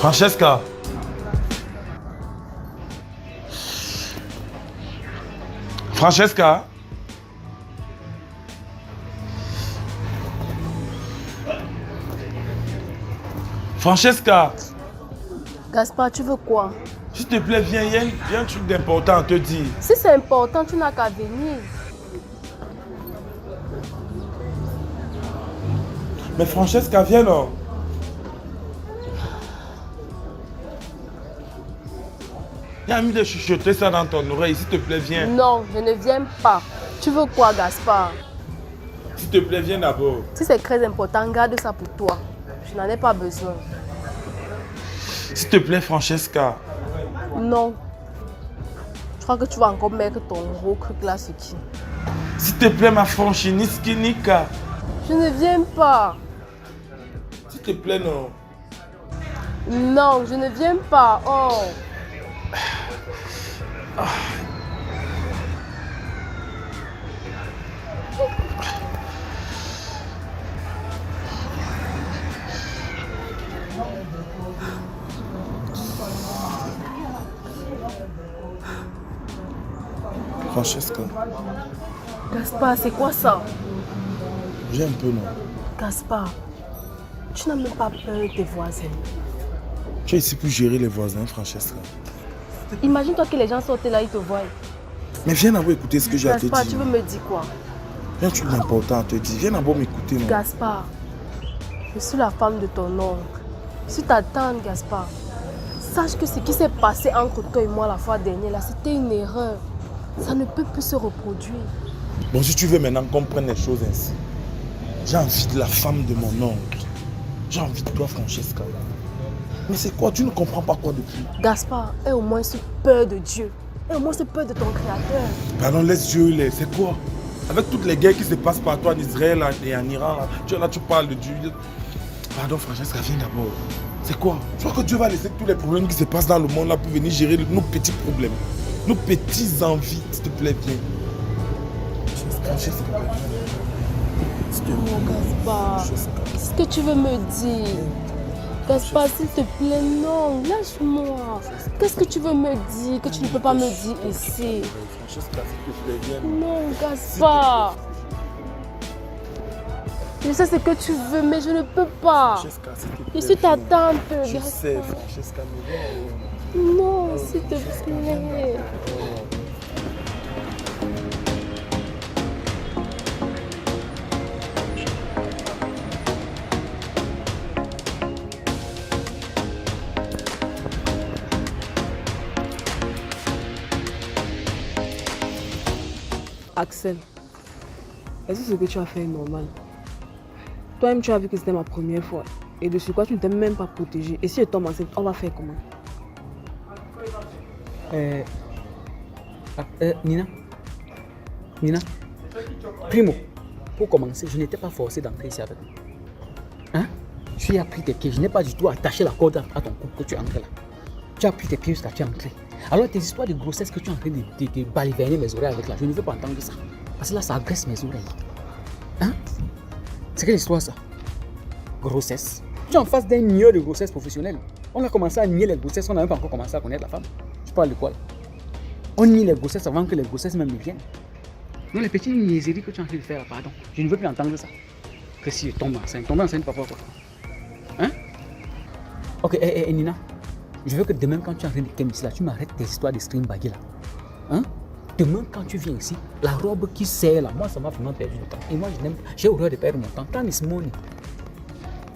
Francesca. Francesca. Francesca. Gaspard, tu veux quoi? S'il te plaît, viens, il y a un truc d'important à te dire. Si c'est important, tu n'as qu'à venir. Mais Francesca, viens non. Il a mis de chuchoter ça dans ton oreille, s'il te plaît, viens. Non, je ne viens pas. Tu veux quoi, Gaspard? S'il te plaît, viens d'abord. Si c'est très important, garde ça pour toi. Je n'en ai pas besoin. S'il te plaît, Francesca. Non. Je crois que tu vas encore mettre ton gros truc là sur qui. S'il te plaît, ma franchiniski Nika. Je ne viens pas. S'il te plaît, non. Non, je ne viens pas. Oh. Francesca, Gaspard, c'est quoi ça? viens un peu, non. Gaspard, tu n'as même pas peur de tes voisins. Tu es ici pour gérer les voisins, Francesca. Imagine-toi que les gens sortent là, ils te voient. Mais viens d'abord écouter ce que j'ai à te Gaspard, dire. tu veux me dire quoi? Viens, tu as important à te dire. Viens d'abord m'écouter, non. Gaspard, je suis la femme de ton oncle. Je suis ta tante, Gaspard. Sache que ce qui s'est passé entre toi et moi la fois dernière, là, c'était une erreur. Ça ne peut plus se reproduire. Bon, si tu veux maintenant qu'on prenne les choses ainsi. J'ai envie de la femme de mon oncle. J'ai envie de toi, Francesca. Mais c'est quoi? Tu ne comprends pas quoi depuis? Gaspard, aie au moins ce peur de Dieu. Aie au moins ce peur de ton Créateur. Pardon, laisse Dieu les. C'est quoi? Avec toutes les guerres qui se passent partout en Israël et en Iran, là, tu parles de Dieu. Pardon, Francesca, viens d'abord. C'est quoi? Tu crois que Dieu va laisser tous les problèmes qui se passent dans le monde là pour venir gérer nos petits problèmes, nos petites envies? S'il te plaît, viens. Francesca, Oh, Gaspard, qu'est-ce que tu veux me dire? Gaspard, s'il te plaît, non, lâche-moi. Qu'est-ce que tu veux me dire que tu ne peux pas me dire ici? Francesca, s'il te plaît, viens. Non, Gaspard. Je sais ce que tu veux, mais je ne peux pas. Francesca, s'il te plaît, Je suis ta viens. tante, Je Gaspard. sais, Francesca, mais viens. Non, s'il te plaît. Axel, est-ce que ce que tu as fait est normal? Toi-même, tu as vu que c'était ma première fois. Et de quoi tu ne t'es même pas protégée. Et si je tombe enceinte, on va faire comment? Nina, primo, pour commencer, je n'étais pas forcé d'entrer ici avec nous. Hein? Tu as pris tes pieds, je n'ai pas du tout attaché la corde à ton cou que tu es entré là. Tu as pris tes pieds jusqu'à tu es entré. Alors tes histoires de grossesse que tu es en train de baliverner mes oreilles avec là, je ne veux pas entendre ça. Parce que là, ça agresse mes oreilles. Hein? C'est quelle histoire ça? Grossesse? Tu es en face d'un nieur de grossesse professionnelle. On a commencé à nier les grossesses, on n'a même pas encore commencé à connaître la femme. Tu parles de quoi là? On nie les grossesses avant que les grossesses même ne viennent. Non, les petites niaiseries que tu es en train de faire là, pardon. Je ne veux plus entendre ça. Que si je tombe enceinte, papa quoi? Hein? Ok, Nina. Je veux que demain, quand tu es en train de kem ici, là, tu m'arrêtes tes histoires de string baggy là. Hein? Demain, quand tu viens ici, la robe qui serre là, moi, ça m'a vraiment perdu du temps. Et moi, je n'aime pas. J'ai horreur de perdre mon temps. Time is money.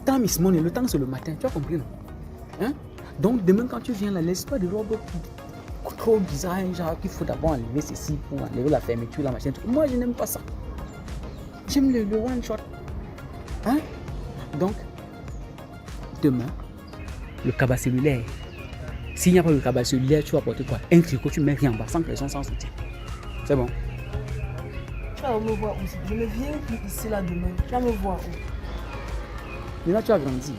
Time is money. Le temps, c'est le matin. Tu as compris, non? Hein? Donc, demain, quand tu viens là, l'histoire de robe trop bizarre, genre qu'il faut d'abord enlever ceci pour enlever la fermeture, la machin. Moi, je n'aime pas ça. J'aime le one shot. Hein? Donc, demain, le cabas cellulaire. S'il n'y a pas de cabas cellulaire, tu vas porter quoi? Un tricot, tu mets rien en bas, sans pression, sans soutien. C'est bon. Tu vas me voir où? Je ne viens plus ici là demain. Tu vas me voir où? Et là, tu as grandi.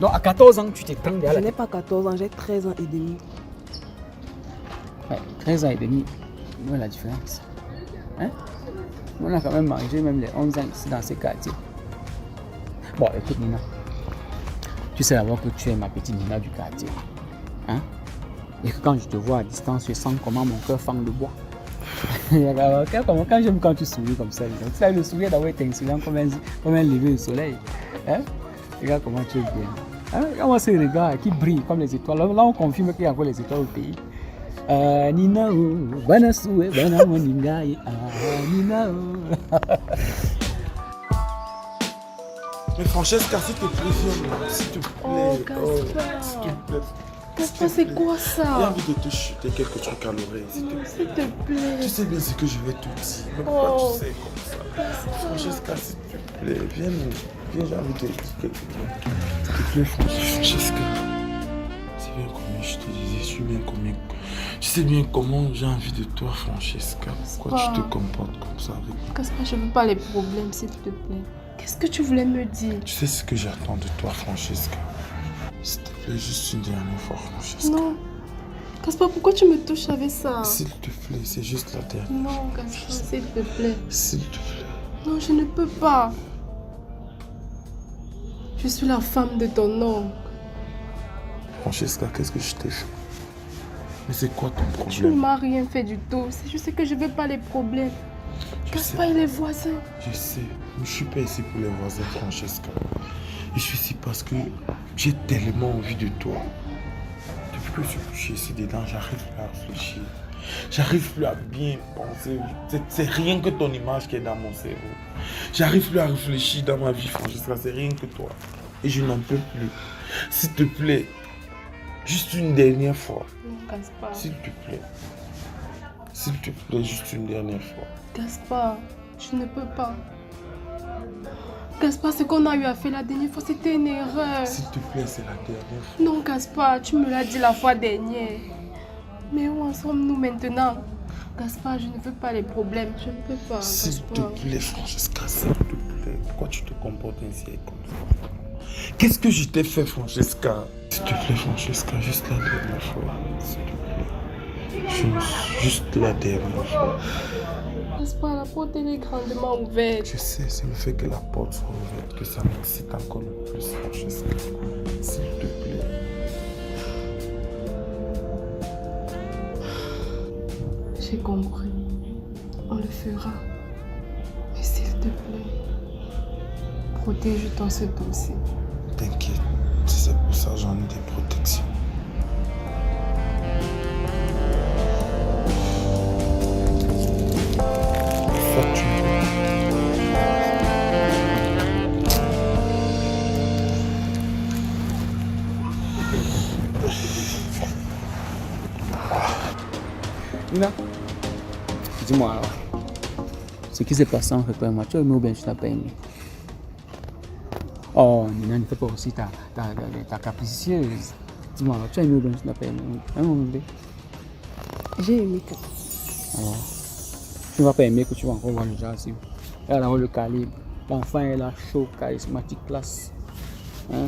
Donc, à 14 ans, tu t'étends derrière. Je n'ai pas 14 ans, j'ai 13 ans et demi. Ouais, 13 ans et demi, où est la différence? Hein? On a quand même mangé même les 11 ans ici dans ces quartiers. Bon, écoute Nina, Tu sais d'abord que tu es ma petite Nina du quartier. Hein? Et que quand je te vois à distance, je sens comment mon cœur fend le bois. Quand j'aime quand tu souris comme ça, tu as le sourire d'avoir été insolent comme un lever de soleil. Hein? Regarde comment tu es bien. Hein? Regarde ces regards qui brillent comme les étoiles. Là, on confirme qu'il y a encore les étoiles au pays. Nina, Banasoué, Banamoninga, Nina. Mais Francesca, s'il te plaît, viens, s'il te plaît. Oh, Gaspard. S'il te plaît. Gaspard, c'est quoi J'ai ça? envie de te chuter quelques trucs à l'oreille, s'il te plaît. S'il te plaît. Tu sais bien ce que je vais te dire. Mais pourquoi tu sais comme ça? Francesca, s'il te plaît, viens, j'ai envie de te dire quelque chose. S'il te plaît, Francesca. C'est bien combien je te disais, je suis bien combien. Tu sais bien comment j'ai envie de toi, Francesca. Pourquoi tu te comportes comme ça avec moi? Gaspard, je veux pas les problèmes, s'il te plaît. Qu'est-ce que tu voulais me dire? Tu sais ce que j'attends de toi, Francesca. S'il te plaît, juste une dernière fois, Francesca. Non. Gaspard, pourquoi tu me touches avec ça? S'il te plaît, c'est juste la dernière. Non, Gaspard, s'il te plaît. S'il te plaît. Non, je ne peux pas. Je suis la femme de ton oncle. Francesca, qu'est-ce que je t'ai fait? Mais c'est quoi ton Tu ne problème? m'as rien fait du tout. C'est juste que je veux pas les problèmes. Gaspard et les voisins. Je sais, mais je suis pas ici pour les voisins, Francesca. Je suis ici parce que j'ai tellement envie de toi. Depuis que je suis couché ici dedans, j'arrive plus à réfléchir. J'arrive plus à bien penser. C'est rien que ton image qui est dans mon cerveau. J'arrive plus à réfléchir dans ma vie, Francesca. C'est rien que toi. Et je n'en peux plus. S'il te plaît, juste une dernière fois. Non, Gaspard. S'il te plaît. S'il te plaît, juste une dernière fois. Gaspard, je ne peux pas. Gaspard, ce qu'on a eu à faire la dernière fois, c'était une erreur. S'il te plaît, c'est la dernière fois. Non, Gaspard, tu me l'as dit la fois dernière. Mais où en sommes-nous maintenant? Gaspard, je ne veux pas les problèmes. Je ne peux pas, S'il te Gaspard. plaît, Francesca, s'il te plaît. Pourquoi tu te comportes ainsi comme ça? Qu'est-ce que je t'ai fait, Francesca? S'il te plaît, Francesca, juste la dernière fois. S'il te plaît. Juste la dernière fois. Gaspard, la porte elle est grandement ouverte. Je sais, c'est le fait que la porte soit ouverte que ça m'excite encore le plus, Francesca. S'il te plaît. J'ai compris. On le fera. Mais s'il te plaît, protège-toi ce dossier. T'inquiète, si c'est pour ça j'en ai des protections. Nina, dis-moi alors, ce qui s'est passé entre toi et moi, tu as aimé ou bien tu n'as pas aimé? Oh, Nina, ne fais pas aussi ta capricieuse. Dis-moi alors, tu as aimé ou bien tu n'as pas aimé? Hein, mon bébé? J'ai aimé. Alors, tu ne vas pas aimer que tu vas encore voir le genre ici. Regarde là-haut le calibre. L'enfant est là, chaud, charismatique, classe. Hein?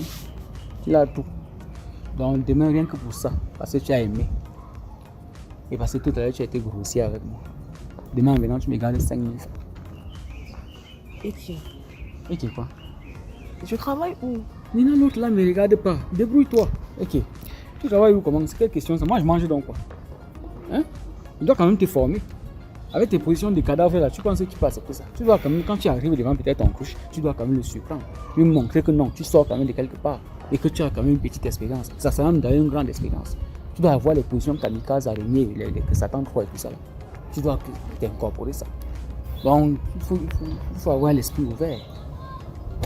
Tu as tout. Donc demain, rien que pour ça, parce que tu as aimé. Et parce que tout à l'heure, tu as été grossier avec moi. Demain en venant, tu me gardes 5 000 francs. Et tiens, Ok, quoi? je travaille où? Nina, l'autre là, ne me regarde pas. Débrouille-toi. Ok. Tu travailles où, comment? C'est quelle question ça? Moi, je mange donc quoi? Hein? Tu dois quand même te former. Avec tes positions de cadavre là, tu penses que tu peux accepter ça? Tu dois quand même, quand tu arrives devant peut-être ton couche, tu dois quand même le surprendre. Lui montrer que non, tu sors quand même de quelque part. Et que tu as quand même une petite expérience. Ça sera même d'ailleurs une grande expérience. Tu dois avoir les positions kamikazes, araignées, que Satan croit et tout ça là. Tu dois t'incorporer ça. Donc, il faut avoir l'esprit ouvert.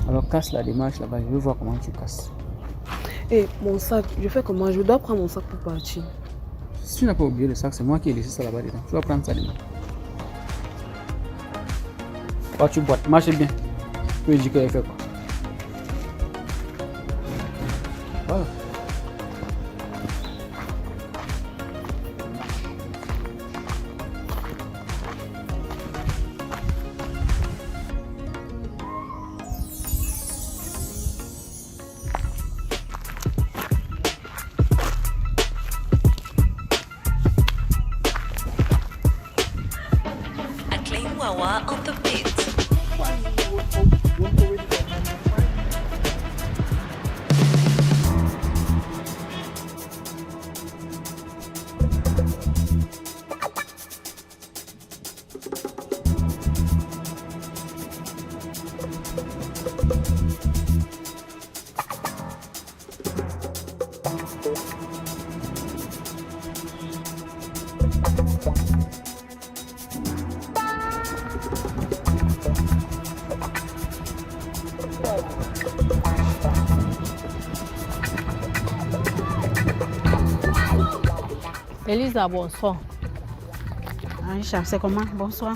Alors casse la démarche là-bas, je veux voir comment tu casses. Et mon sac, je fais comment? Je dois prendre mon sac pour partir. Si tu n'as pas oublié le sac, c'est moi qui ai laissé ça là-bas dedans. Tu vas prendre ça demain. Oh, tu boites, marche bien. Tu peux dire que j'ai fait quoi? Voilà. Acclaim Wawa on the beat. Elisa, bonsoir. Aïcha, c'est comment? Bonsoir.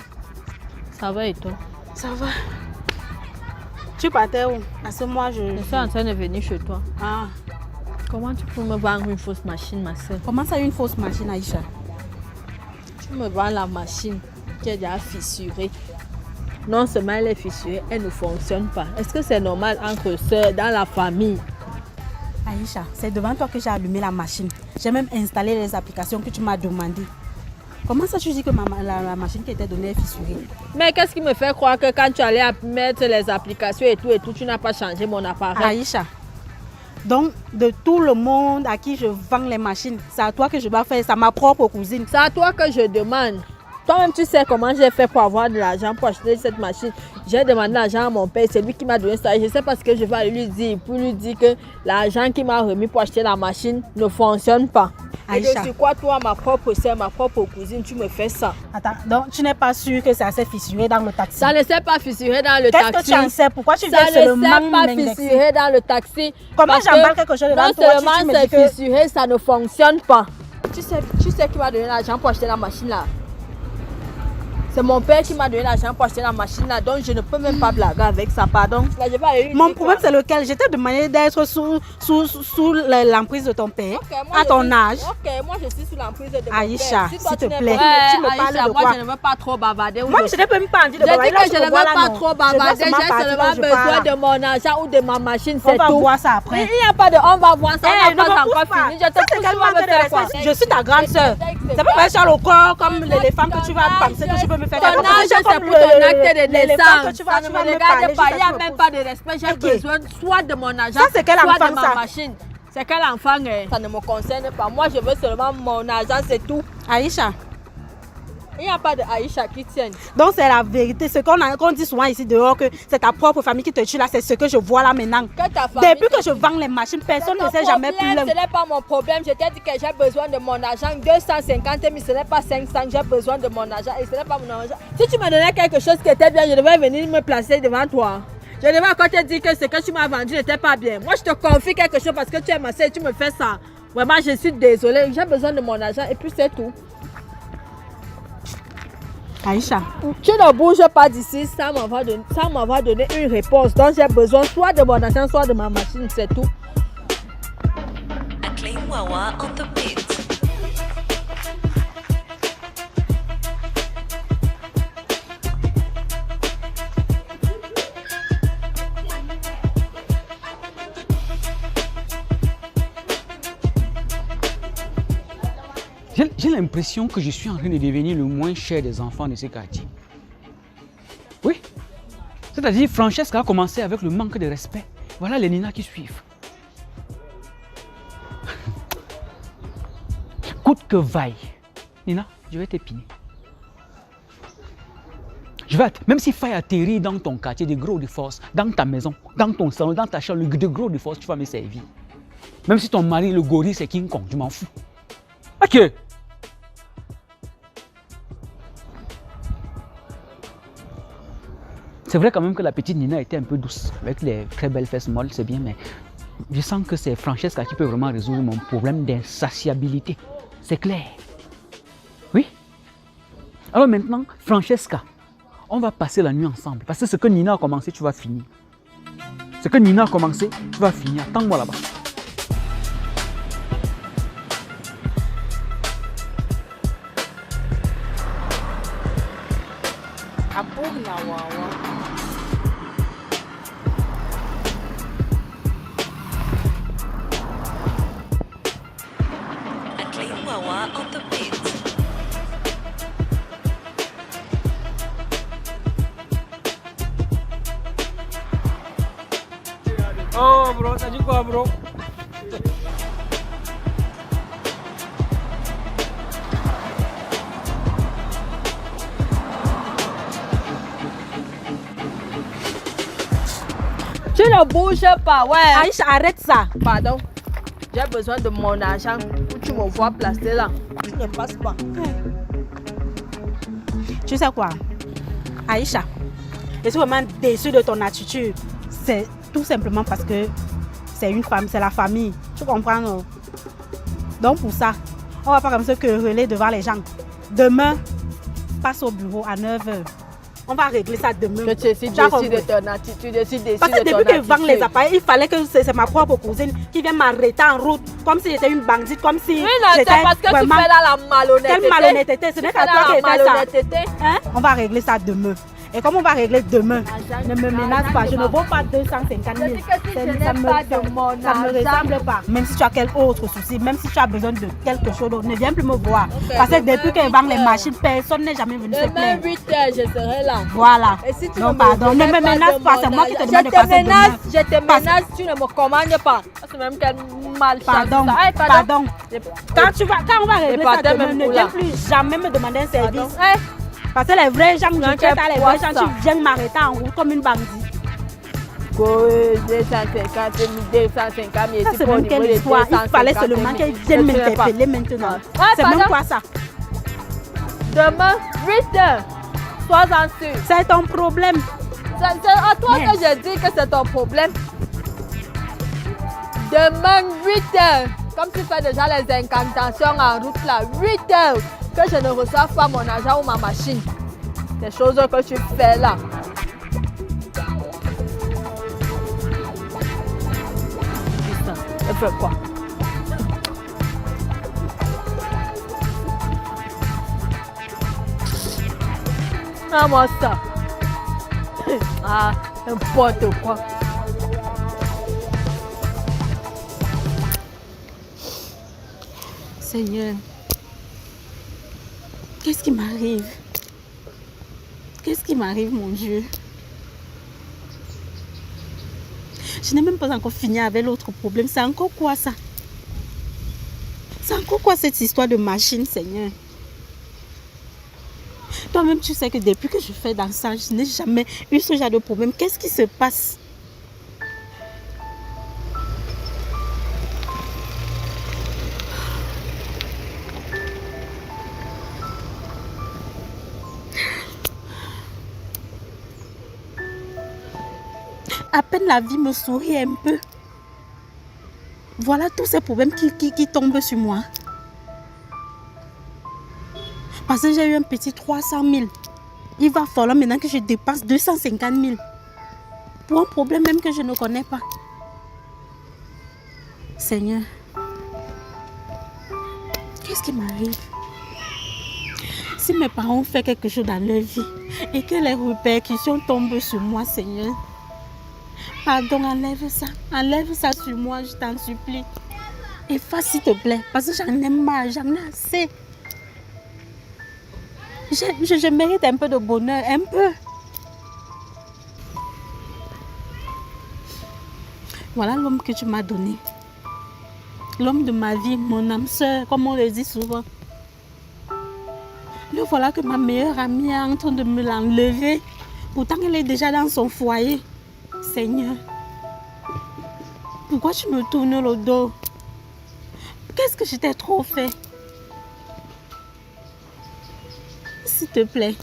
Ça va et toi? Ça va. Tu partais où? Parce que moi, Je suis en train de venir chez toi. Ah. Comment tu peux me vendre une fausse machine, ma soeur? Comment ça, une fausse machine, Aïcha? Tu me vends la machine qui est déjà fissurée. Non seulement elle est fissurée, elle ne fonctionne pas. Est-ce que c'est normal entre sœurs, dans la famille? Aïcha, c'est devant toi que j'ai allumé la machine. J'ai même installé les applications que tu m'as demandé. Comment ça tu dis que la machine qui était donnée est fissurée? Mais qu'est-ce qui me fait croire que quand tu allais mettre les applications et tout, tu n'as pas changé mon appareil? Aïcha, donc de tout le monde à qui je vends les machines, c'est à toi que je dois faire ça, ma propre cousine. C'est à toi que je demande. Toi-même, tu sais comment j'ai fait pour avoir de l'argent pour acheter cette machine. J'ai demandé l'argent à mon père, c'est lui qui m'a donné ça. Je ne sais pas ce que je vais aller lui dire pour lui dire que l'argent qu'il m'a remis pour acheter la machine ne fonctionne pas. Aïcha. Et c'est quoi, toi, ma propre soeur, ma propre cousine, tu me fais ça? Attends, donc tu n'es pas sûre que ça s'est fissuré dans le taxi? Ça ne s'est pas fissuré dans le taxi. Qu'est-ce que tu en sais? Pourquoi tu ça viens seulement ne s'est pas fissuré dans le taxi? Comment j'embarque quelque chose dedans? Non seulement c'est fissuré, ça ne fonctionne pas. Tu sais qui m'a donné l'argent pour acheter la machine là? C'est mon père qui m'a donné l'argent pour acheter la machine là, donc je ne peux même pas blaguer avec ça, pardon. Là, je vais aller mon problème c'est lequel? Je t'ai demandé d'être sous l'emprise de ton père, à ton âge. Ok, moi je suis sous l'emprise de mon père. Aïcha, s'il te plaît, tu me parles de quoi? Moi je ne veux pas trop bavarder. Moi je n'ai même pas envie de bavarder. Je dis que je ne veux pas trop bavarder, j'ai seulement besoin de mon argent ou de ma machine, c'est tout. On va voir ça après. Il n'y a pas de on va voir ça, on n'a pas encore fini. Je suis ta grande soeur. C'est pas parce que tu as le corps comme les femmes que tu vas penser que tu peux me faire. Ton âge, c'est pour ton acte de naissance. Ça ne me regarde pas, il n'y a même pas de respect. J'ai besoin soit de mon argent, soit de ma machine. C'est quel enfant? Ça ne me concerne pas. Moi, je veux seulement mon argent, c'est tout. Aïcha. Il n'y a pas de Aïcha qui tienne. Donc c'est la vérité. Ce qu'on dit souvent ici dehors, que c'est ta propre famille qui te tue là, c'est ce que je vois là maintenant. Depuis que je vends les machines, personne ne sait jamais plus. Ce n'est pas mon problème. Je t'ai dit que j'ai besoin de mon argent. 250 000, ce n'est pas 500. J'ai besoin de mon argent et ce n'est pas mon argent. Si tu me donnais quelque chose qui était bien, je devais venir me placer devant toi. Je devais encore te dire que ce que tu m'as vendu n'était pas bien. Moi, je te confie quelque chose parce que tu es ma soeur et tu me fais ça. Vraiment, je suis désolée. J'ai besoin de mon argent et puis c'est tout. Aïcha. Tu ne bouges pas d'ici sans m'avoir donné une réponse. Donc j'ai besoin soit de mon argent, soit de ma machine, c'est tout. Clean Wawa on the beat. J'ai l'impression que je suis en train de devenir le moins cher des enfants de ce quartier. Oui. C'est-à-dire, Francesca a commencé avec le manque de respect. Voilà les Nina qui suivent. Coûte que vaille. Nina, je vais t'épiner. Même s'il faille atterrir dans ton quartier de gros de force, dans ta maison, dans ton salon, dans ta chambre, de gros de force, tu vas me servir. Même si ton mari, le gorille, c'est King Kong, je m'en fous. Ok. C'est vrai quand même que la petite Nina était un peu douce, avec les très belles fesses molles, c'est bien, mais je sens que c'est Francesca qui peut vraiment résoudre mon problème d'insatiabilité. C'est clair. Oui. Alors maintenant, Francesca, on va passer la nuit ensemble, parce que ce que Nina a commencé, tu vas finir. Ce que Nina a commencé, tu vas finir. Attends-moi là-bas. Clean Wawa on the beat. Oh bro, t'as dit quoi bro? Tu ne bouges pas, ouais. Aïcha, arrête ça. Pardon. J'ai besoin de mon argent où tu me vois placer là. Tu ne passes pas. Tu sais quoi, Aïcha, je suis vraiment déçue de ton attitude. C'est tout simplement parce que c'est une femme, c'est la famille. Tu comprends, non? Donc pour ça, on va pas comme ça quereller devant les gens. Demain, passe au bureau à 9h. On va régler ça demain. Je suis déçue de ton attitude. Je suis déçue Parce que de ton depuis que je attitude. vends les appareils, il fallait que c'est ma propre cousine qui vienne m'arrêter en route. Comme si j'étais une bandite, comme si Oui, non, c'est j'étais parce que tu vraiment... fais là la malhonnêteté. Quelle malhonnêteté? Ce n'est qu'à toi qui la fais ça. malhonnêteté. Hein? On va régler ça demain. Et comme on va régler demain, ne me menace pas. Je ne vaux pas 250 000. Je dis que si je n'ai pas de mon ça ne me argent. ressemble pas. Même si tu as quel autre souci, même si tu as besoin de quelque chose d'autre, ne viens plus me voir. Parce que depuis que je vends les machines, personne n'est jamais venu se Demain, plaindre. 8h, je serai là. Voilà. Et si tu Non, ne me pardon, ne me donnes menace de pas. mon C'est moi qui te argent, demande de passer demain. Je te menace, tu ne me commandes pas. C'est même quel malchance. Pardon, ça. Hey, pardon. Quand on va régler ça partez demain, même ne pour viens là. plus jamais me demander un service. Pardon. Hey, Parce que les vrais gens, je Non, traite à les quoi vrais gens, ça? tu viens m'arrêter en route comme une bandite. 250 000, 250 000. Ça, c'est même quelle histoire. Il fallait seulement qu'elle vienne m'interpeller maintenant. C'est même quoi ça? Demain, 8h. Sois-en sûr. C'est ton problème. C'est à toi Mais- que je dis que c'est ton problème. Demain, 8h. Comme tu fais déjà les incantations en route là, 8h. Que je ne reçoive pas mon argent ou ma machine. Les choses que tu fais là. Putain, elle fait quoi? Ah, moi ça. Ah, n'importe quoi. Seigneur, qu'est-ce qui m'arrive? Qu'est-ce qui m'arrive, mon Dieu? Je n'ai même pas encore fini avec l'autre problème. C'est encore quoi ça? C'est encore quoi cette histoire de machine, Seigneur? Toi-même, tu sais que depuis que je fais dans ça, je n'ai jamais eu ce genre de problème. Qu'est-ce qui se passe? À peine la vie me sourit un peu. Voilà tous ces problèmes qui tombent sur moi. Parce que j'ai eu un petit 300 000. Il va falloir maintenant que je dépasse 250 000. Pour un problème même que je ne connais pas. Seigneur, qu'est-ce qui m'arrive? Si mes parents ont fait quelque chose dans leur vie et que les répercussions tombent sur moi, Seigneur, pardon, enlève ça sur moi, je t'en supplie. Efface s'il te plaît, parce que j'en ai marre, j'en ai assez. Je mérite un peu de bonheur, un peu. Voilà l'homme que tu m'as donné. L'homme de ma vie, mon âme sœur, comme on le dit souvent. Le voilà que ma meilleure amie est en train de me l'enlever. Pourtant, elle est déjà dans son foyer. Seigneur, pourquoi tu me tournes le dos? Qu'est-ce que je t'ai trop fait? S'il te plaît.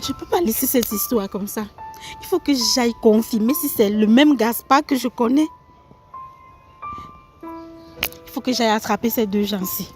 Je ne peux pas laisser cette histoire comme ça. Il faut que j'aille confirmer si c'est le même Gaspard que je connais. Il faut que j'aille attraper ces deux gens-ci.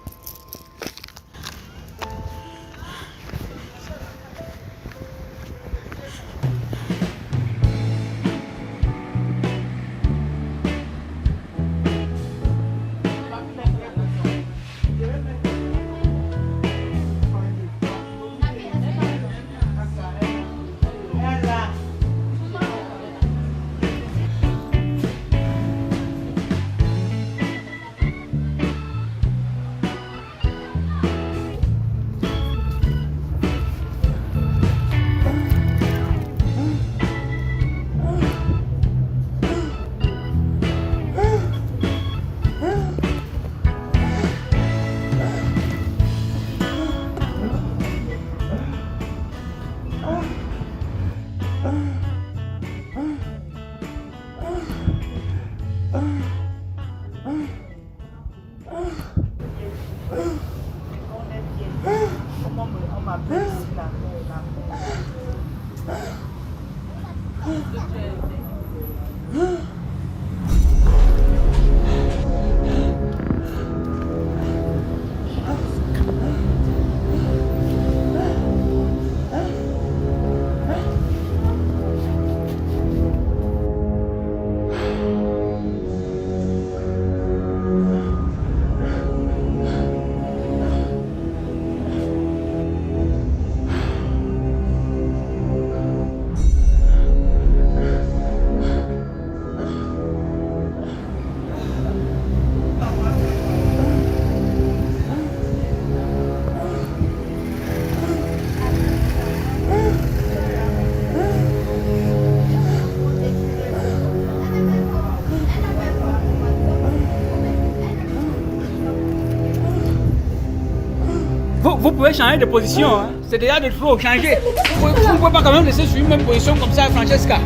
Vous pouvez changer de position, hein? C'est déjà de trop, changer. Vous ne pouvez pas quand même laisser sur une même position comme ça, Francesca.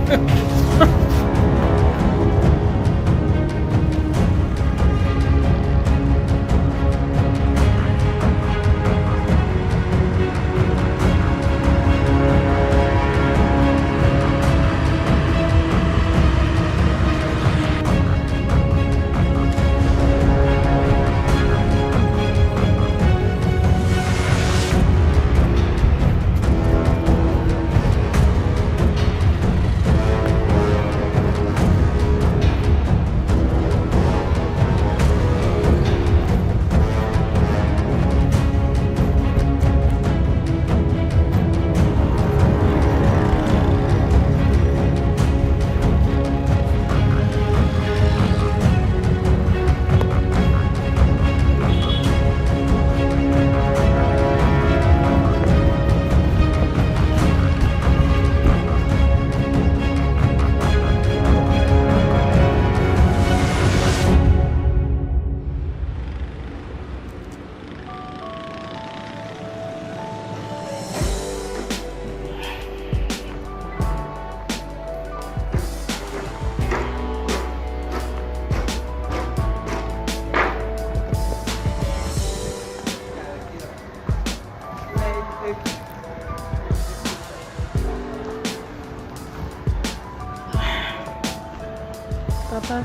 Papa,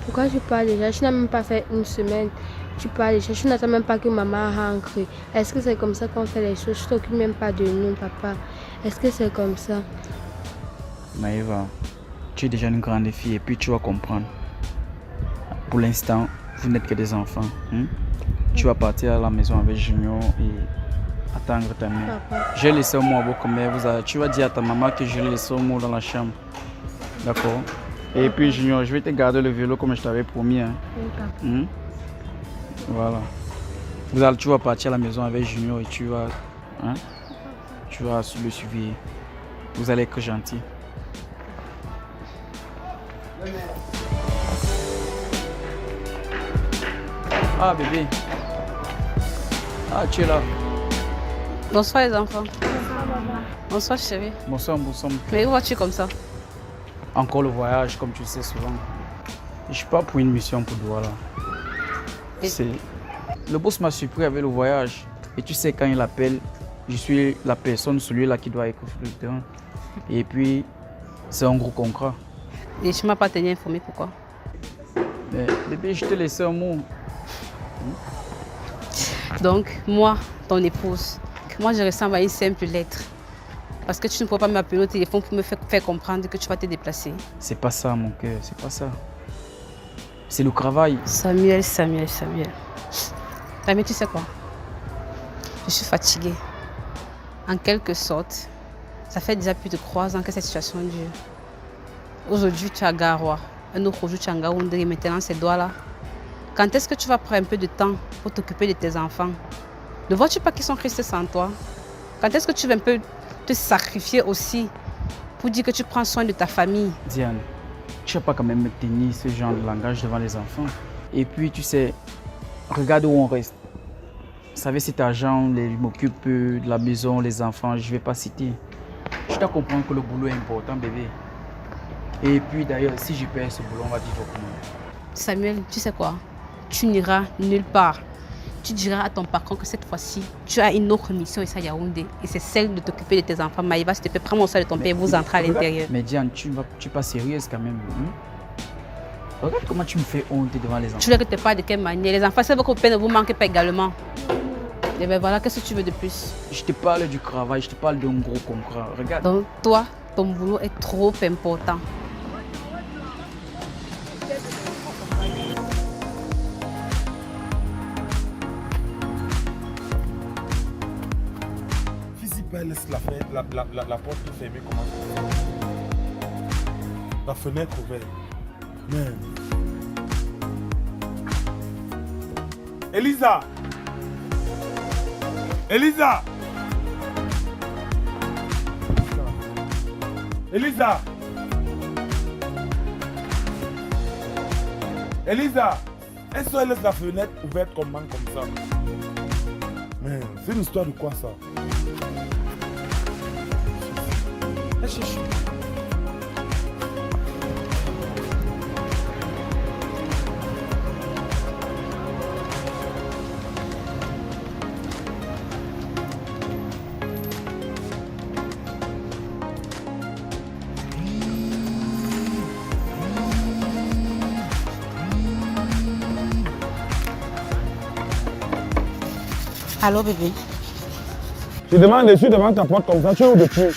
pourquoi tu parles déjà? Tu n'as même pas fait une semaine. Tu parles déjà. Tu n'attends même pas que maman rentre. Est-ce que c'est comme ça qu'on fait les choses? Tu t'occupes même pas de nous, papa. Est-ce que c'est comme ça? Maëva, tu es déjà une grande fille et puis tu vas comprendre. Pour l'instant, vous n'êtes que des enfants. Tu vas partir à la maison avec Junior et attendre ta mère. J'ai laissé un mot à votre mère. Tu vas dire à ta maman que je l'ai laissé un mot dans la chambre. D'accord? Et puis Junior, je vais te garder le vélo comme je t'avais promis. Hein. Oui, papa. Voilà. Tu vas partir à la maison avec Junior et tu vas le suivre. Vous allez être gentil. Ah bébé. Ah tu es là. Bonsoir les enfants. Bonsoir chérie. Bonsoir, bonsoir. Mais où vas-tu comme ça? Encore le voyage comme tu le sais souvent. Je suis pas pour une mission pour Douala. Le boss m'a surpris avec le voyage. Et tu sais quand il appelle, je suis la personne, celui-là qui doit écouter le terrain. Et puis c'est un gros contrat. Et tu m'as pas tenu informé pourquoi? Mais bébé, je te laissé un mot. Donc, moi, ton épouse, moi je ressemble à une simple lettre. Parce que tu ne peux pas m'appeler au téléphone pour me faire comprendre que tu vas te déplacer. C'est pas ça, mon cœur, c'est pas ça. C'est le travail. Samuel. Mais tu sais quoi? Je suis fatiguée. En quelque sorte, ça fait déjà plus de 3 ans que cette situation dure. Aujourd'hui, tu es à Garoua. Un autre jour, tu es à Ngaoundé. Maintenant, c'est Douala. Quand est-ce que tu vas prendre un peu de temps pour t'occuper de tes enfants? Ne vois-tu pas qu'ils sont restés sans toi? Quand est-ce que tu vas un peu te sacrifier aussi pour dire que tu prends soin de ta famille? Diane, tu ne vas pas quand même me tenir ce genre de langage devant les enfants. Et puis, tu sais, regarde où on reste. Vous savez, cet argent, il m'occupe de la maison, les enfants, je ne vais pas citer. Je dois comprendre que le boulot est important, bébé. Et puis d'ailleurs, si je perds ce boulot, on va dire comment. Samuel, tu sais quoi? Tu n'iras nulle part. tu diras à ton patron que cette fois-ci, tu as une autre mission ici à Yaoundé. Et c'est celle de t'occuper de tes enfants. Maïva, s'il te plaît, prends mon soin de ton père et vous entrez à l'intérieur. Mais Diane, tu es pas sérieuse quand même. Regarde comment tu me fais honte devant les enfants. Tu ne te parles de quelle manière? Les enfants, c'est votre peine ne vous manquez pas également. Et bien voilà, qu'est-ce que tu veux de plus? Je te parle du travail, je te parle d'un gros concurrent. Regarde. Donc toi, ton boulot est trop important. Laisse la porte fermée comment la fenêtre ouverte. Merde. Elisa! Elisa! Elisa! Elisa! Est-ce qu'elle laisse la fenêtre ouverte comme ça? Merde, c'est une histoire de quoi ça? Allô bébé? Je demande dessus devant ta porte comme ça, tu es où depuis?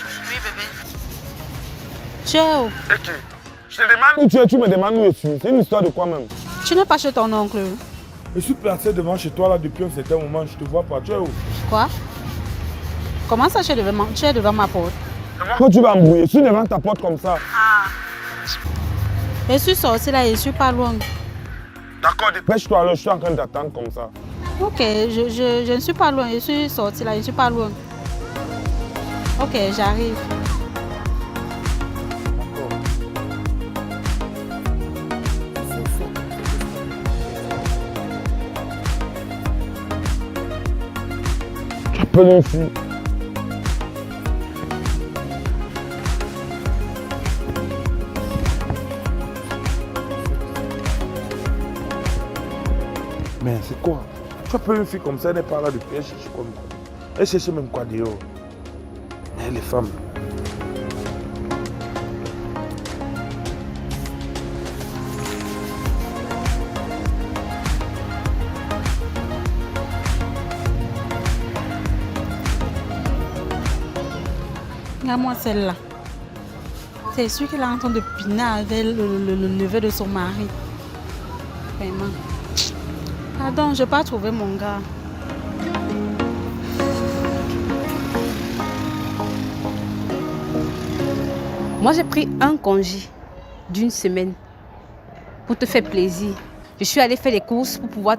Tu es où? Je te demande où tu es, tu me demandes où je suis. C'est une histoire de quoi même? Tu n'es pas chez ton oncle? Je suis placé devant chez toi là depuis un certain moment, je te vois pas, tu es où? Quoi? Comment ça tu es devant ma porte? Quand tu vas embrouiller, je suis devant ta porte comme ça. Je suis sortie là, je suis pas loin. D'accord, dépêche-toi là, je suis en train d'attendre comme ça. Ok, je ne suis pas loin, je suis sortie là, je ne suis pas loin. Ok, j'arrive. Tu peux le faire. Mais c'est quoi? Tu appelles une fille comme ça, elle n'est pas là depuis, elle cherche comme quoi? Elle cherche même quoi dehors? Mais les femmes. Regarde-moi celle-là. C'est sûr qu'elle est en train de piner avec le neveu de son mari. Vraiment. Pardon, je n'ai pas trouvé mon gars. Moi, j'ai pris un congé d'une semaine pour te faire plaisir. Je suis allée faire les courses pour pouvoir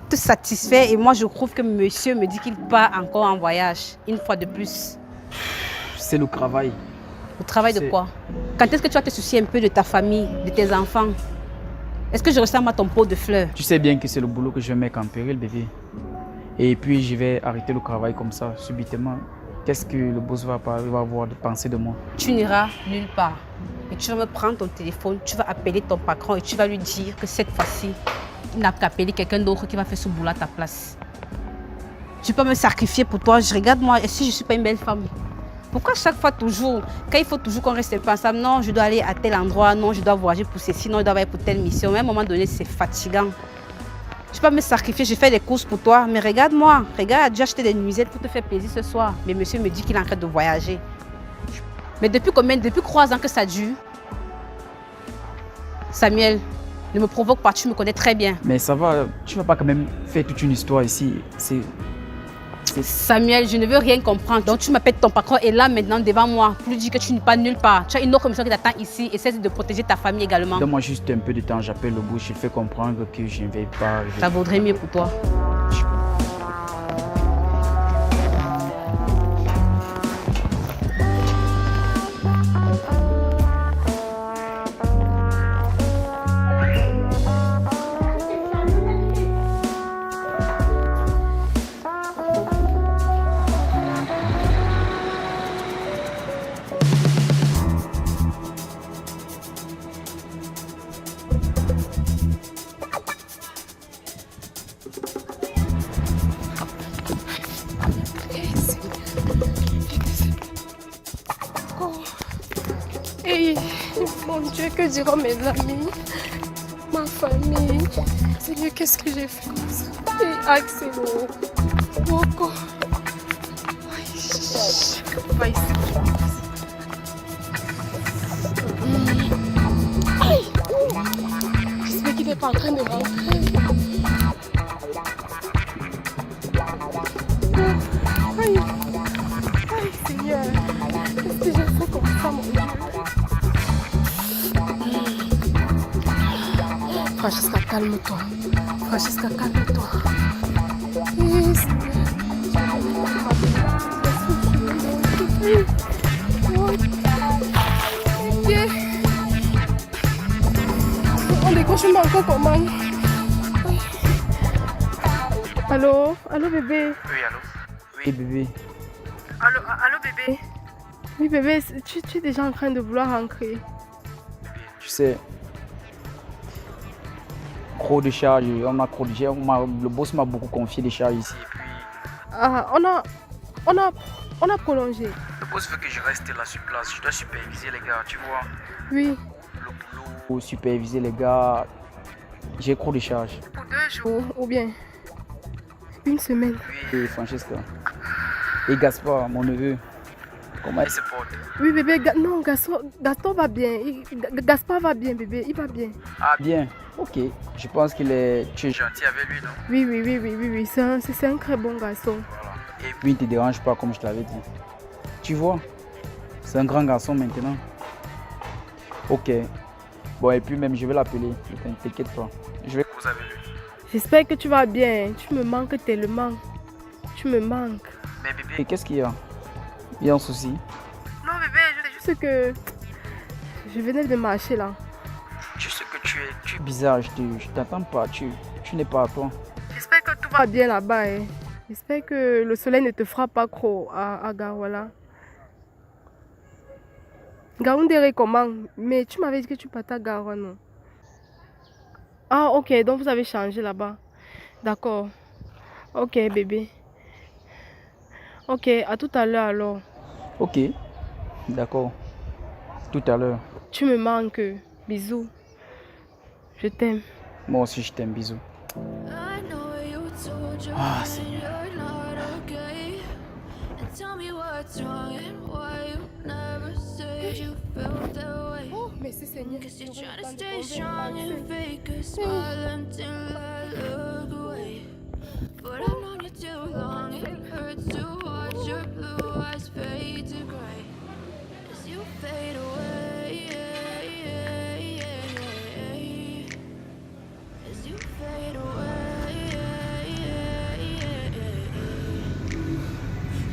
te satisfaire et moi, je trouve que monsieur me dit qu'il part encore en voyage, une fois de plus. C'est le travail. Le travail de quoi? Quand est-ce que tu vas te soucier un peu de ta famille, de tes enfants? Est-ce que je ressemble à ton pot de fleurs? Tu sais bien que c'est le boulot que je vais mettre en péril, bébé. Et puis je vais arrêter le travail comme ça, subitement. Qu'est-ce que le boss va avoir de penser de moi? Tu n'iras nulle part. Et tu vas me prendre ton téléphone, tu vas appeler ton patron et tu vas lui dire que cette fois-ci, il n'a qu'à appeler quelqu'un d'autre qui va faire ce boulot à ta place. Tu peux me sacrifier pour toi. Regarde-moi, et si je ne suis pas une belle femme? Pourquoi chaque fois toujours, quand il faut toujours qu'on reste un peu ensemble, non, je dois aller à tel endroit, non, je dois voyager pour ceci, non, je dois aller pour telle mission. Mais à un moment donné, c'est fatigant. Tu peux me sacrifier, je fais des courses pour toi, mais regarde-moi, regarde, j'ai acheté des nuisettes pour te faire plaisir ce soir. Mais monsieur me dit qu'il est en train de voyager. Mais depuis 3 ans que ça dure? Samuel, ne me provoque pas, tu me connais très bien. Mais ça va, tu vas pas quand même faire toute une histoire ici. Samuel, je ne veux rien comprendre. Donc tu m'appelles ton patron et là maintenant devant moi pour lui dire que tu n'es pas nulle part. Tu as une autre mission qui t'attend ici et c'est de protéger ta famille également. Donne-moi juste un peu de temps, j'appelle le boss, je fais comprendre que je ne vais pas... Ça vaudrait mieux pour toi. Et, mon Dieu, que diront mes amis, ma famille? Seigneur, qu'est-ce que j'ai fait comme ça? Et Axel, Boko. Va ici. Aïe! J'espère qu'il n'est pas en train de rentrer. Aïe! Aïe, Seigneur! Qu'est-ce que j'ai fait comme ça, mon Dieu? Francesca, calme-toi. Francesca, calme-toi. Yes. On décroche une encore comment? Allô? Allô bébé? Oui, allô? Et bébé, Allô bébé? Oui bébé, tu es déjà en train de vouloir rentrer. tu sais, trop de charges, le boss m'a beaucoup confié des charges ici. Ah, on a prolongé. Le boss veut que je reste là sur place. Je dois superviser les gars, tu vois. Oui. Le boulot. Pour superviser les gars, j'ai trop de charges. Pour 2 jours ou bien une semaine. Et Francesca, et Gaspard, mon neveu, comment Il se porte. Oui bébé, non, Gaston va bien. Gaspard va bien bébé, il va bien. Ah bien, ok, je pense qu'il est... Tu es gentil avec lui, non? Oui, c'est un très bon garçon. Voilà. Et puis il ne te dérange pas comme je te l'avais dit. Tu vois, c'est un grand garçon maintenant. Ok. Bon et puis même je vais l'appeler, ne t'inquiète pas. Je vais... Vous avez lui. J'espère que tu vas bien. Tu me manques tellement. Tu me manques. Mais bébé, Et qu'est-ce qu'il y a? Il y a un souci? Non bébé, c'est juste que je venais de marcher là. je sais que tu es Bizarre, je t'attends pas, tu n'es pas à toi. J'espère que tout va bien là-bas. Hein. J'espère que le soleil ne te frappe pas trop à Garouala. Gaoundéré comment? Mais tu m'avais dit que tu partais à Garoua, non? Ah ok, donc vous avez changé là-bas. D'accord. Ok bébé. Ok, à tout à l'heure alors. Ok, d'accord. Tout à l'heure. Tu me manques. Bisous. Je t'aime. Moi aussi je t'aime, bisous. Ah, Seigneur. Oh, merci Seigneur. But I've known you too long, it hurts to watch your blue eyes fade to gray as you fade away, as you fade away.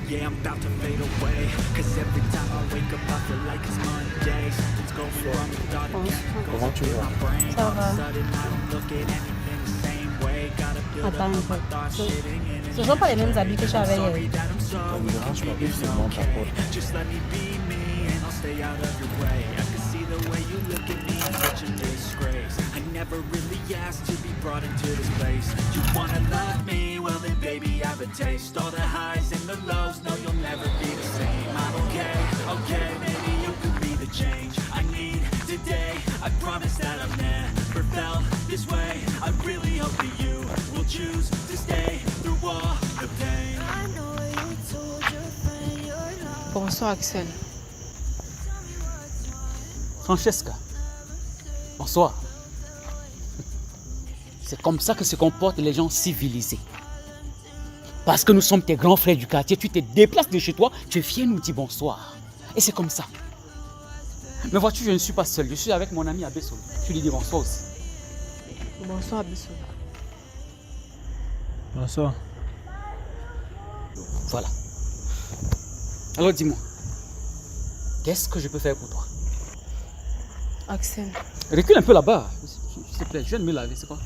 Yeah, I'm about to fade away, cause every time I wake up I feel like it's Monday. Something's going wrong with all the chemicals up in my brain. All of a sudden I don't look at anything the same way. Gotta build up all my thoughts sitting in Ce sont pas les mêmes habits que j'avais hier. Ça me dérange pas personnellement par contre. Just let me be me and I'll stay out of your way. I can see the way you look at me, I'm such a disgrace. I never really asked to be brought into this place. You wanna love me? Well then baby I have a taste. All the highs and the lows, no you'll never be the same. I'm okay, maybe you could be the change I need today. I promise that I've never felt this way. I really hope that you will choose to stay through all the pain. I know you told your friend you're not. Bonsoir Axel. Francesca, bonsoir. C'est comme ça que se comportent les gens civilisés. Parce que nous sommes tes grands frères du quartier, tu te déplaces de chez toi, tu viens nous dire bonsoir. Et c'est comme ça. Mais vois-tu, je ne suis pas seul, je suis avec mon ami Abessol. Tu lui dis bonsoir aussi. Bonsoir Bissou. Bonsoir. Voilà. Alors dis-moi, qu'est-ce que je peux faire pour toi? Axel. Recule un peu là-bas, s'il te plaît, je viens de me laver, c'est quoi?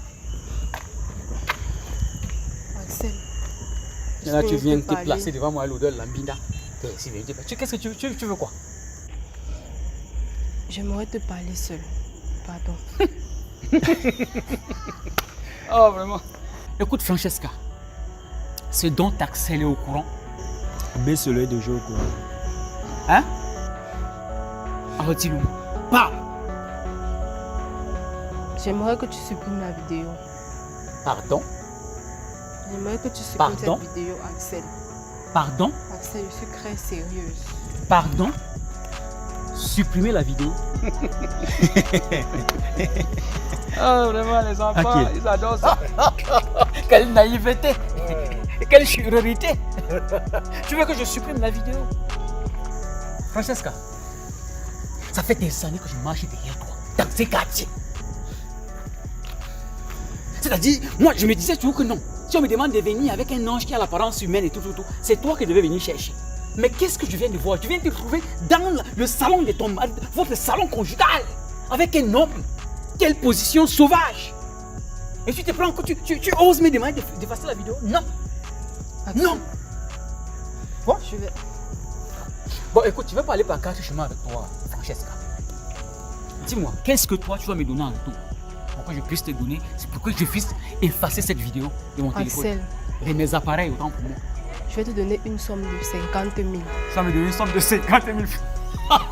Axel. Et là, tu viens peux te parler. placer devant moi à l'odeur de la mbinda. Qu'est-ce que tu veux quoi? J'aimerais te parler seul. Pardon. Oh, vraiment. Écoute, Francesca, ce dont Axel est au courant. Baisse le de jour au courant. Hein? Alors dis-nous, Parle. J'aimerais que tu supprimes la vidéo. Pardon? J'aimerais que tu supprimes Pardon? cette vidéo, Axel. Pardon? Axel, je suis très sérieuse. Pardon? Supprimer la vidéo. Oh, vraiment, les enfants, ils adorent ça. Quelle naïveté. Quelle chirurité. Tu veux que je supprime la vidéo? Francesca, ça fait des années que je marche derrière toi, dans ces quartiers. C'est-à-dire, moi, je me disais toujours que non. Si on me demande de venir avec un ange qui a l'apparence humaine et tout, c'est toi que je devais venir chercher. Mais qu'est-ce que je viens de voir? Je viens de te trouver dans le salon de ton mari, votre salon conjugal, avec un homme. Quelle position sauvage! Et tu te prends que tu oses me demander d'effacer la vidéo? Non! Axel. Non! Quoi? Je vais... Bon, écoute, tu veux pas aller par carte chemin avec toi, Francesca? Dis-moi, qu'est-ce que toi tu vas me donner en retour? Pour que je puisse te donner, c'est pour que je puisse effacer cette vidéo de mon téléphone. Axel, Et mes appareils, autant pour moi. je vais te donner une somme de 50 000. Ça me donne une somme de 50 000 francs.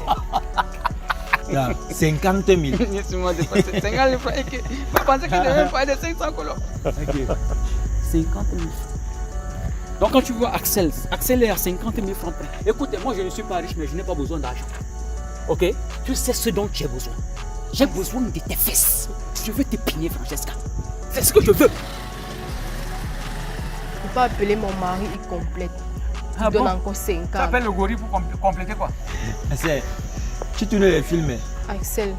50 000. Laisse-moi dépasser 50 000 francs. Je pensais que je devais faire des 500 colons. Ok. 50 000 francs. Donc quand tu vois Axel est à 50 000 francs près. Écoute, moi je ne suis pas riche, mais je n'ai pas besoin d'argent. Ok? Tu sais ce dont tu as besoin. J'ai besoin de tes fesses. Je veux t'épiner, Francesca. C'est ce que je veux. Je ne peux pas appeler mon mari, il complète. Il Ah donne bon? encore 5 Tu ans. appelles le gorille pour compléter quoi? C'est... Tu tournes les films. Axel,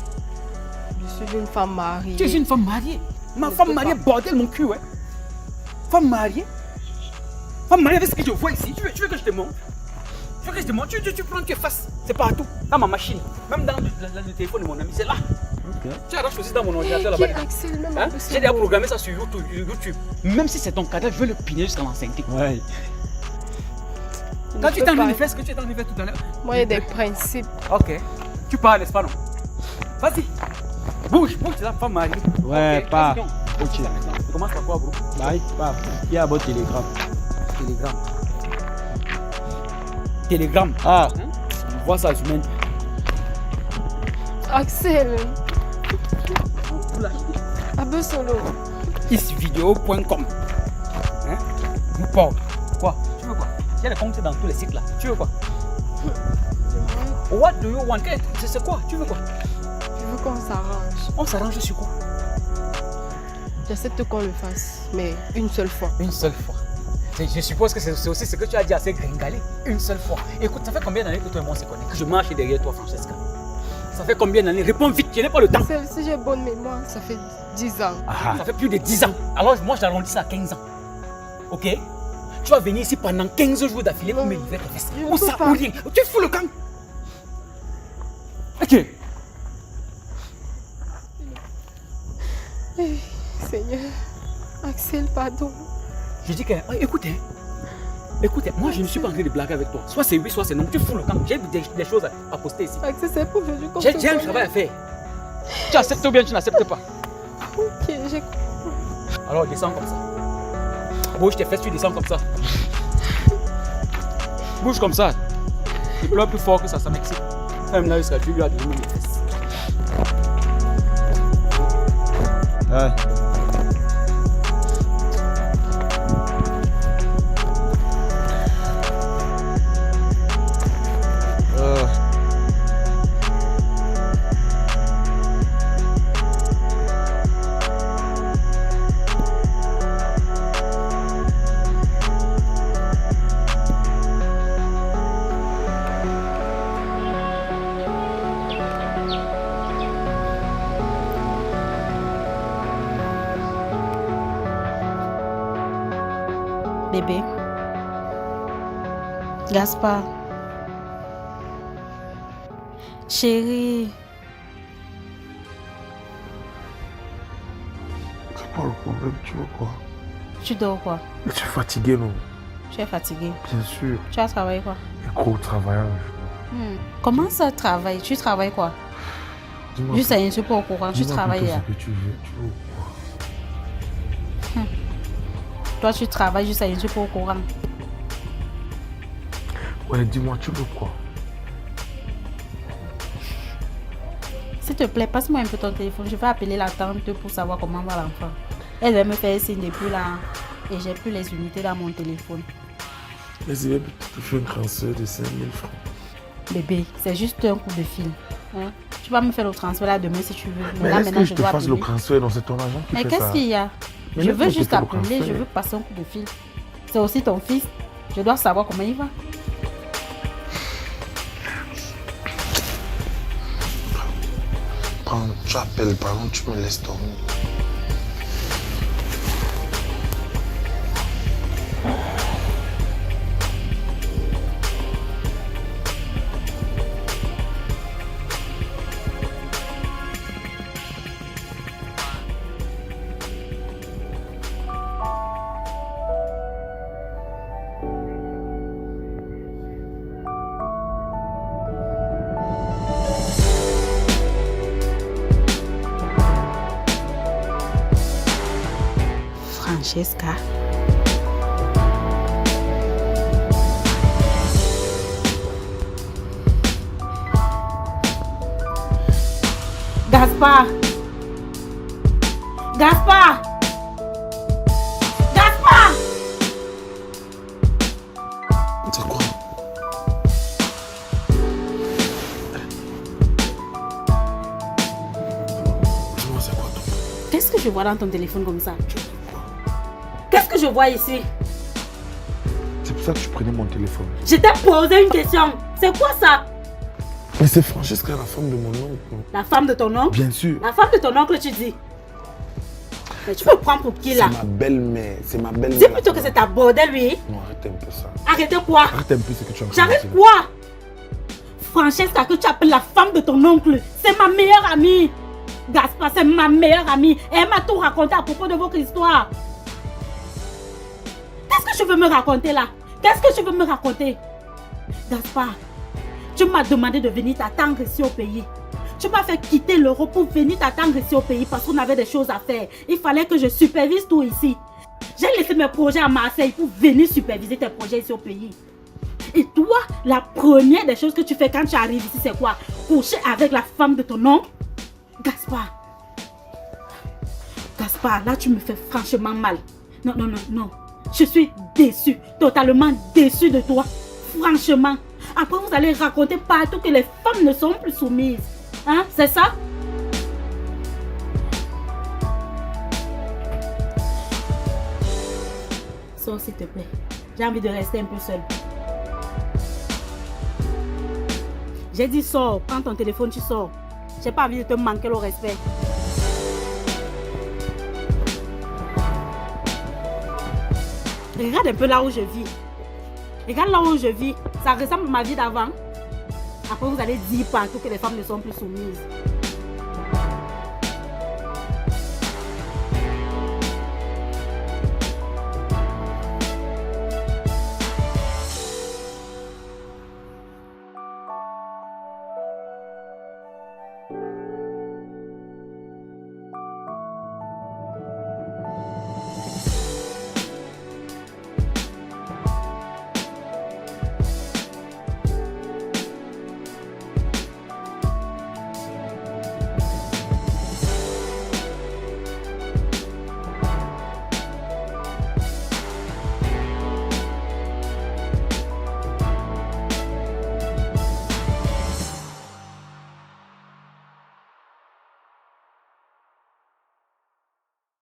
je suis une femme mariée. Tu es une femme mariée. Ma Je ne femme peux mariée, pas. bordel mon cul, ouais. Femme mariée? Femme mariée avec ce que je vois ici. Tu veux que je te montre? Tu veux que je te montre? Tu prends tes faces. C'est partout. Dans ma machine. Même dans le téléphone de mon ami. C'est là. Ok. Tu arraches aussi dans mon ordinateur Qui là-bas. est Axel, même Hein? un peu J'ai déjà programmé ça sur YouTube. Même si c'est ton cadavre, je veux le piner jusqu'à l'ancienneté. Ouais. Quand tu t'en as fait ce que tu t'en as fait tout à l'heure. Moi, il y a des principes. Ok. Tu parles, n'est-ce pas, non? Vas-y. Bouge, tu es la femme mariée. Ouais, Ok, pas. vas-y, on Ok. fait ça maintenant. Tu commences par quoi, bro? Bye, pas. Il y a un beau télégramme. Télégramme. Ah. Hein? On voit ça, humaine. Axel, Abbe Solo. isvideo.com. Hein? Bon, quoi? Tu veux quoi? Il y a des comptes dans tous les sites là. Tu veux quoi? What do you want? C'est quoi? Tu veux quoi? Je veux qu'on s'arrange. On s'arrange sur quoi? J'accepte qu'on le fasse, mais une seule fois. Une seule fois. Je suppose que c'est aussi ce que tu as dit à ces gringalés. Une seule fois. Écoute, ça fait combien d'années que toi et moi on se connaît? Que je marche derrière toi, Francesca? Ça fait combien d'années? Réponds vite, je n'ai pas le temps. Axel, si j'ai bonne mémoire, ça fait 10 ans. Ça fait plus de 10 ans. Alors moi j'arrondis ça à 15 ans. Ok? Tu vas venir ici pendant 15 jours d'affilée pour me livrer tes fesses. Je ne Où peux ça? pas. Où rien? Tu fous le camp? Ok. Seigneur, Axel, pardon. Je dis que, écoute, moi je ne suis pas en train de blaguer avec toi. Soit c'est oui, soit c'est non. Tu fous le camp. J'ai des choses à poster ici. Axel, c'est pour aujourd'hui qu'on J'ai se un connaît. travail à faire. Tu acceptes ou bien tu n'acceptes pas? Ok, j'ai... Alors descends comme ça. Bouge tes fesses, tu descends comme ça. Bouge comme ça. Tu pleures plus fort que ça m'excite. Même là jusqu'à tu lui as donné mes fesses. Ouais. Bébé. Gaspard. Chérie. C'est pas le problème, tu veux quoi? Tu dors quoi? Mais tu es fatigué, non? Tu es fatigué. Bien sûr. Tu as travaillé quoi? Gros travaillage. Comment ça travaille? Tu travailles quoi? Dis-moi. Juste à je suis pas au courant. Tu dis-moi travailles plutôt là. ce que tu veux quoi? Toi, tu travailles juste à je suis pas au courant. Ouais, dis-moi, tu veux quoi? te plaît, passe-moi un peu ton téléphone. Je vais appeler la tante pour savoir comment va l'enfant. Elle va me faire signe depuis là. Et j'ai plus les unités dans mon téléphone. Mais il va te faire un transfert de 5 000 francs. Bébé, c'est juste un coup de fil. Hein? Tu vas me faire le transfert là demain si tu veux. Mais là, est-ce que je te fasse le transfert dans ton argent? Mais qu'est-ce qu'il y a? Mais je laisse-moi veux te juste faire le appeler, transfert. je veux passer un coup de fil. C'est aussi ton fils. Je dois savoir comment il va. Tu appelles, pardon, tu me laisses dormir. Francesca. Gaspard. Gaspard. Gaspard. C'est quoi? Dis-moi, c'est quoi ton... Qu'est-ce que je vois dans ton téléphone comme ça? Qu'est-ce que je vois ici? C'est pour ça que tu prenais mon téléphone. Je t'ai posé une question. C'est quoi ça? Mais c'est Francesca, la femme de mon oncle. La femme de ton oncle? Bien sûr. La femme de ton oncle, tu dis? Mais tu me prends pour qui là? C'est ma belle-mère. C'est ma belle-mère. Dis plutôt que c'est ta bordel, lui. Non, arrête un peu ça. Arrêtez quoi? Arrête un peu ce que tu as J'arrête quoi? Francesca, que tu appelles la femme de ton oncle, c'est ma meilleure amie. Gaspard, c'est ma meilleure amie. Et elle m'a tout raconté à propos de votre histoire. Qu'est-ce que tu veux me raconter là? Qu'est-ce que tu veux me raconter? Gaspard, tu m'as demandé de venir t'attendre ici au pays. Tu m'as fait quitter l'Europe pour venir t'attendre ici au pays parce qu'on avait des choses à faire. Il fallait que je supervise tout ici. J'ai laissé mes projets à Marseille pour venir superviser tes projets ici au pays. Et toi, la première des choses que tu fais quand tu arrives ici, c'est quoi? Coucher avec la femme de ton oncle? Gaspard. Gaspard, là tu me fais franchement mal. Non, non, non, non. Je suis déçue, totalement déçue de toi. Franchement. Après, vous allez raconter partout que les femmes ne sont plus soumises. Hein? C'est ça? Sors, s'il te plaît. J'ai envie de rester un peu seule. J'ai dit sors. Prends ton téléphone, tu sors. J'ai pas envie de te manquer le respect. Regarde un peu là où je vis. Regarde là où je vis. Ça ressemble à ma vie d'avant. Après, vous allez dire partout que les femmes ne sont plus soumises.